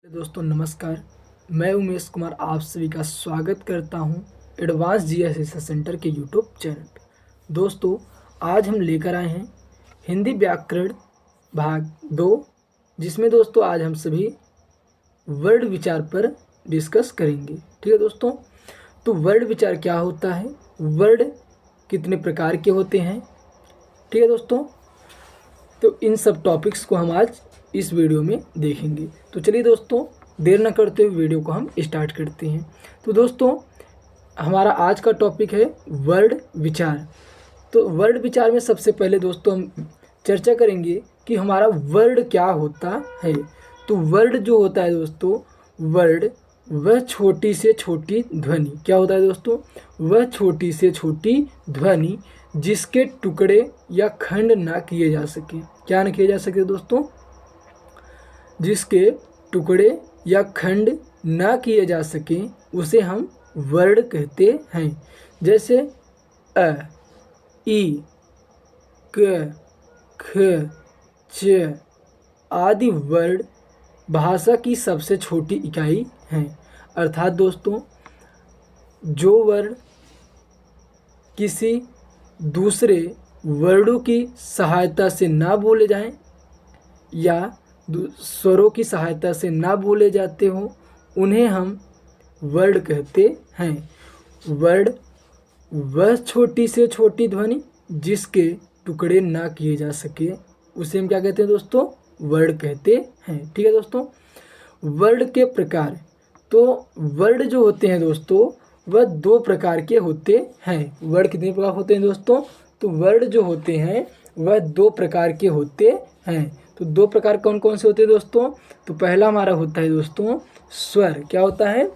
दोस्तों नमस्कार। मैं उमेश कुमार आप सभी का स्वागत करता हूं एडवांस जीएस रिसर्च सेंटर के यूट्यूब चैनल पे। दोस्तों आज हम लेकर आए हैं हिंदी व्याकरण भाग 2, जिसमें दोस्तों आज हम सभी वर्ड विचार पर डिस्कस करेंगे। ठीक है दोस्तों, तो वर्ड विचार क्या होता है, वर्ड कितने प्रकार के होते हैं, ठीक है दोस्तों, तो इन सब टॉपिक्स को हम आज इस वीडियो में देखेंगे। तो चलिए दोस्तों देर न करते हुए वीडियो को हम स्टार्ट करते हैं। तो दोस्तों हमारा आज का टॉपिक है वर्ड विचार। तो वर्ड विचार में सबसे पहले दोस्तों हम चर्चा करेंगे कि हमारा वर्ड क्या होता है। तो वर्ड जो होता है दोस्तों, वर्ड वह छोटी से छोटी ध्वनि, क्या होता है दोस्तों, वह छोटी से छोटी ध्वनि जिसके टुकड़े या खंड ना किए जा सके। क्या ना किए जा सके दोस्तों, जिसके टुकड़े या खंड ना किए जा सके उसे हम वर्ड कहते हैं। जैसे अ, ई, क, ख, च आदि वर्ड भाषा की सबसे छोटी इकाई हैं। अर्थात दोस्तों जो वर्ड किसी दूसरे वर्डों की सहायता से ना बोले जाएं या स्वरों की सहायता से ना बोले जाते हो, उन्हें हम वर्ड कहते हैं। वर्ड वह छोटी से छोटी ध्वनि जिसके टुकड़े ना किए जा सके उसे हम क्या कहते हैं दोस्तों, वर्ड कहते हैं। ठीक है दोस्तों, वर्ड के प्रकार, तो वर्ड जो होते हैं दोस्तों वह दो प्रकार के होते हैं। वर्ड कितने प्रकार होते हैं दोस्तों, तो वर्ड जो होते हैं वह दो प्रकार के होते हैं। तो दो प्रकार कौन कौन से होते हैं दोस्तों, तो पहला हमारा होता है दोस्तों स्वर, क्या होता है,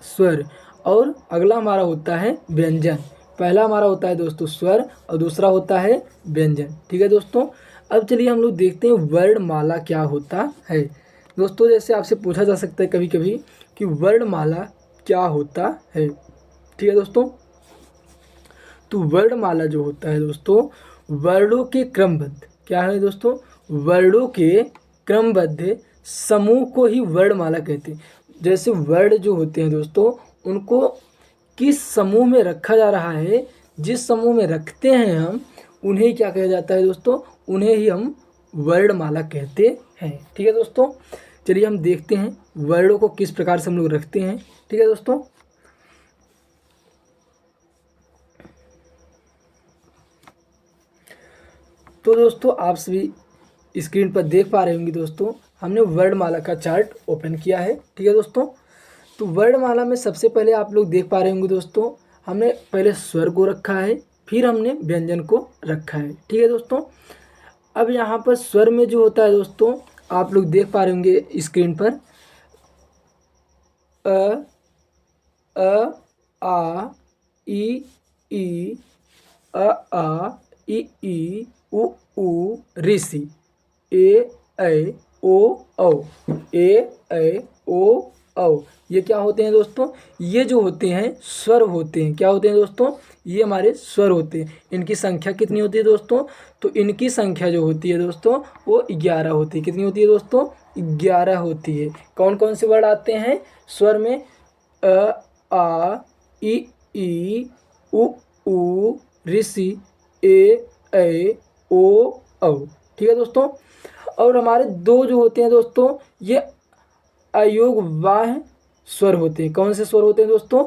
स्वर, और अगला हमारा होता है व्यंजन। पहला हमारा होता है दोस्तों स्वर और दूसरा होता है व्यंजन। ठीक है दोस्तों, अब चलिए हम लोग देखते हैं वर्णमाला क्या होता है। दोस्तों जैसे आपसे पूछा जा सकता है कभी कभी कि वर्णमाला क्या होता है। ठीक है दोस्तों, तो वर्णमाला जो होता है दोस्तों वर्णों के क्रमबद्ध, क्या है दोस्तों, वर्णों के क्रमबद्ध समूह को ही वर्णमाला कहते हैं। जैसे वर्ड जो होते हैं दोस्तों उनको किस समूह में रखा जा रहा है, जिस समूह में रखते हैं हम उन्हें क्या कहा जाता है दोस्तों, उन्हें ही हम वर्णमाला कहते हैं। ठीक है दोस्तों, चलिए हम देखते हैं वर्णों को किस प्रकार से हम लोग रखते हैं। ठीक है दोस्तों, तो दोस्तों आप सभी स्क्रीन पर देख पा रहे होंगे दोस्तों, हमने वर्णमाला का चार्ट ओपन किया है। ठीक है दोस्तों, तो वर्णमाला में सबसे पहले आप लोग देख पा रहे होंगे दोस्तों, हमने पहले स्वर को रखा है, फिर हमने व्यंजन को रखा है। ठीक है दोस्तों, अब यहाँ पर स्वर में जो होता है दोस्तों आप लोग देख पा रहे होंगे स्क्रीन पर अ, आ, ई, आ, ई, उ, ऋषि, ऐ, ओ, औ। ये क्या होते हैं दोस्तों, ये जो होते हैं स्वर होते हैं। क्या होते हैं दोस्तों, ये हमारे स्वर होते हैं। इनकी संख्या कितनी होती है दोस्तों, तो इनकी संख्या जो होती है दोस्तों वो 11 होती है। कितनी होती है दोस्तों, 11 होती है। कौन कौन से वर्ड आते हैं स्वर में, आ, ई, उ, ऋषि, ऐ, ओ, औ। ठीक है दोस्तों, और हमारे दो जो होते हैं दोस्तों ये अयोगवाह स्वर होते हैं। कौन से स्वर होते हैं दोस्तों,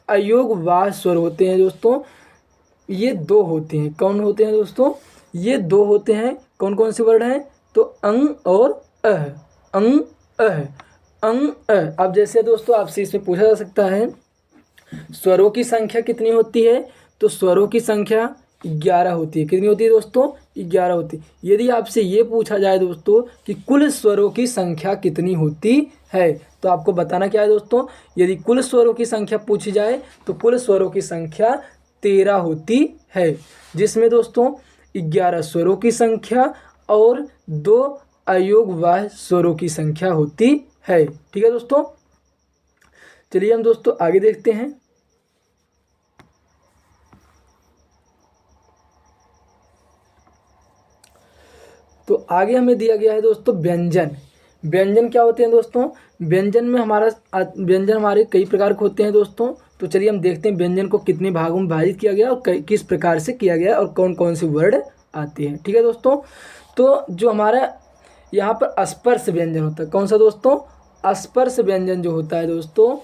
अयोगवाह स्वर होते हैं दोस्तों। ये दो होते हैं, कौन होते हैं दोस्तों, ये दो होते हैं। कौन कौन से वर्ड हैं, तो अंग और अह, अंग अह, अंग अह। अब जैसे दोस्तों आपसे इसमें पूछा जा सकता है स्वरों की संख्या कितनी होती है, तो स्वरों की संख्या 11 होती है। कितनी होती है दोस्तों, 11 होती है। यदि आपसे ये पूछा जाए दोस्तों कि कुल स्वरों की संख्या कितनी होती है, तो आपको बताना क्या है दोस्तों, यदि कुल स्वरों की संख्या पूछी जाए तो कुल स्वरों की संख्या 13 होती है, जिसमें दोस्तों 11 स्वरों की संख्या और 2 अयोगवाह स्वरों की संख्या होती है। ठीक है दोस्तों, चलिए हम दोस्तों आगे देखते हैं। तो आगे हमें दिया गया है दोस्तों व्यंजन। व्यंजन क्या होते हैं दोस्तों? व्यंजन में व्यंजन हमारे कई प्रकार के होते हैं दोस्तों। तो चलिए हम देखते हैं व्यंजन को कितने भागों में विभाजित किया गया और किस प्रकार से किया गया और कौन कौन से वर्ड आते हैं। ठीक है दोस्तों, तो जो हमारा यहाँ पर स्पर्श व्यंजन होता है, कौन सा दोस्तों? स्पर्श व्यंजन जो होता है दोस्तों,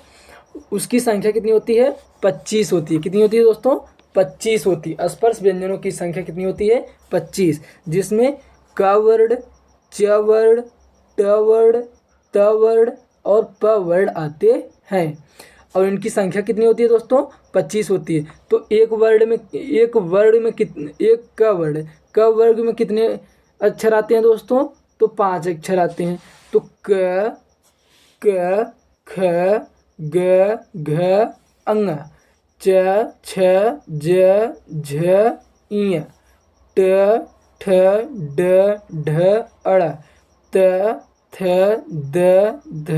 उसकी संख्या कितनी होती है? 25 होती है। कितनी होती है दोस्तों? 25 होती है। स्पर्श व्यंजनों की संख्या कितनी होती है? 25, जिसमें क वर्ड, च वर्ड, ट वर्ड, त वर्ड और प वर्ड आते हैं। और इनकी संख्या कितनी होती है दोस्तों? 25 होती है। तो एक वर्ड में क वर्ग में कितने अक्षर आते हैं दोस्तों? तो 5 अक्षर आते हैं। तो क, ख, ग, घ, अंग, च, छ, ज, झ, ञ, ट, ठ, ड, ढ, अड़, त, थ, द, ध,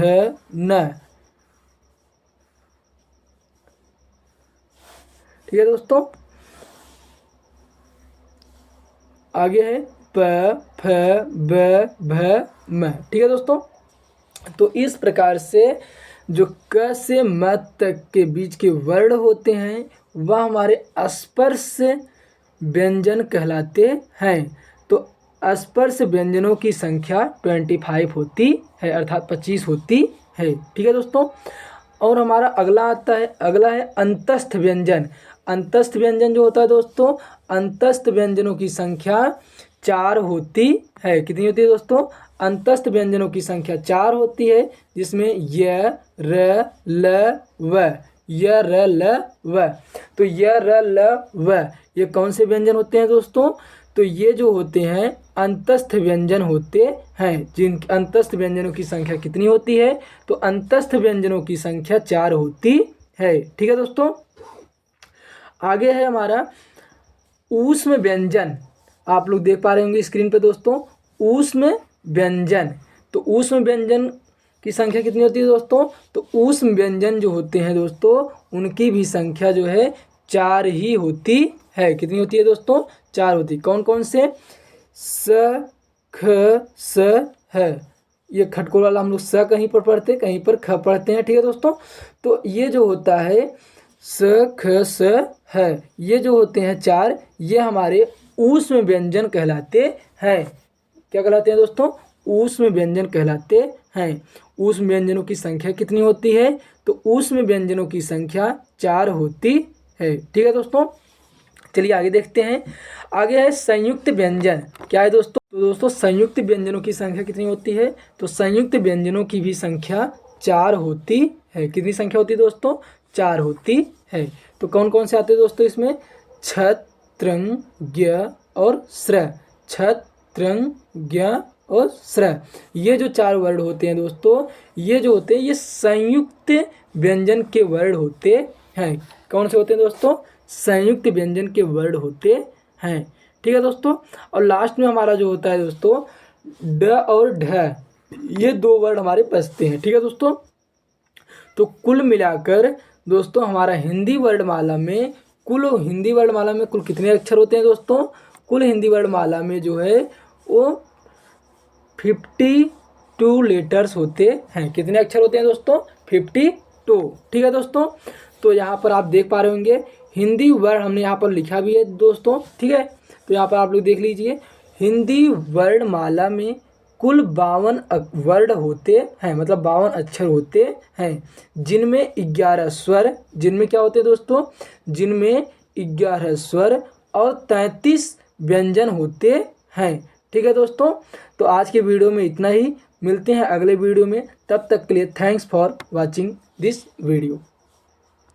न। ठीक है दोस्तों, आगे है प, फ, ब, भ, म। ठीक है दोस्तों, तो इस प्रकार से जो क से म तक के बीच के वर्ण होते हैं वह हमारे स्पर्श व्यंजन कहलाते हैं। तो स्पर्श व्यंजनों की संख्या 25 होती है, अर्थात 25 होती है। ठीक है दोस्तों, और हमारा अगला है अंतस्थ व्यंजन। अंतस्थ व्यंजन जो होता है दोस्तों, अंतस्थ व्यंजनों की संख्या 4 होती है। कितनी होती है दोस्तों? अंतस्थ व्यंजनों की संख्या 4 होती है, जिसमें य, र, ल, व, य, र, ल, व। तो य, र, ल, व ये कौन से व्यंजन होते हैं दोस्तों? तो ये जो होते हैं अंतस्थ व्यंजन होते हैं। जिन अंतस्थ व्यंजनों की संख्या कितनी होती है? तो अंतस्थ व्यंजनों की संख्या 4 होती है। ठीक है दोस्तों, आगे है हमारा ऊष्म व्यंजन। आप लोग देख पा रहे होंगे स्क्रीन पे दोस्तों, ऊष्म व्यंजन। तो ऊष्म व्यंजन की संख्या कितनी होती है दोस्तों? तो ऊष्म व्यंजन जो होते हैं दोस्तों, उनकी भी संख्या जो है 4 ही होती है। कितनी होती है दोस्तों? 4 होती है। कौन कौन से? स, ख, स, है। ये खटकोल वाला हम लोग स कहीं पर पढ़ते हैं, कहीं पर ख पढ़ते हैं। ठीक है दोस्तों, तो ये जो होता है स, ख, स, है, ये जो होते हैं 4, ये हमारे ऊष्म व्यंजन कहलाते हैं। क्या कहलाते हैं दोस्तों? ऊष्म व्यंजन कहलाते हैं। ऊष्म व्यंजनों की संख्या कितनी होती है? तो ऊष्म व्यंजनों की संख्या 4 होती है। ठीक है दोस्तों, चलिए आगे देखते हैं। आगे है संयुक्त व्यंजन। क्या है दोस्तों? तो दोस्तों संयुक्त व्यंजनों की संख्या कितनी होती है? तो संयुक्त व्यंजनों की भी संख्या 4 होती है। कितनी संख्या होती है दोस्तों? 4 होती है। तो कौन कौन से आते हैं दोस्तों इसमें? छत, त्रंग, ज्ञ और स्र। छत, त्रंग, ज्ञ और स्र, ये जो 4 वर्ड होते हैं दोस्तों, ये जो होते हैं ये संयुक्त व्यंजन के वर्ड होते हैं। कौन से होते हैं दोस्तों? संयुक्त व्यंजन के वर्ड होते हैं। ठीक है दोस्तों, और लास्ट में हमारा जो होता है दोस्तों ड और ढ, ये 2 वर्ड हमारे बचते हैं। ठीक है दोस्तों, तो कुल मिलाकर दोस्तों हमारा हिंदी वर्णमाला में कुल कितने अक्षर होते हैं दोस्तों? कुल हिंदी वर्णमाला में जो है वो 52 लेटर्स होते हैं। कितने अक्षर होते हैं दोस्तों? 52। ठीक है दोस्तों, तो यहाँ पर आप देख पा रहे होंगे हिंदी वर्ण हमने यहाँ पर लिखा भी है दोस्तों। ठीक है, तो यहाँ पर आप लोग देख लीजिए, हिंदी वर्णमाला में कुल 52 वर्ड होते हैं, मतलब 52 अक्षर होते हैं, जिनमें 11 स्वर, जिनमें क्या होते हैं दोस्तों? जिनमें 11 स्वर और 33 व्यंजन होते हैं। ठीक है दोस्तों, तो आज के वीडियो में इतना ही। मिलते हैं अगले वीडियो में, तब तक के लिए thanks for watching this video.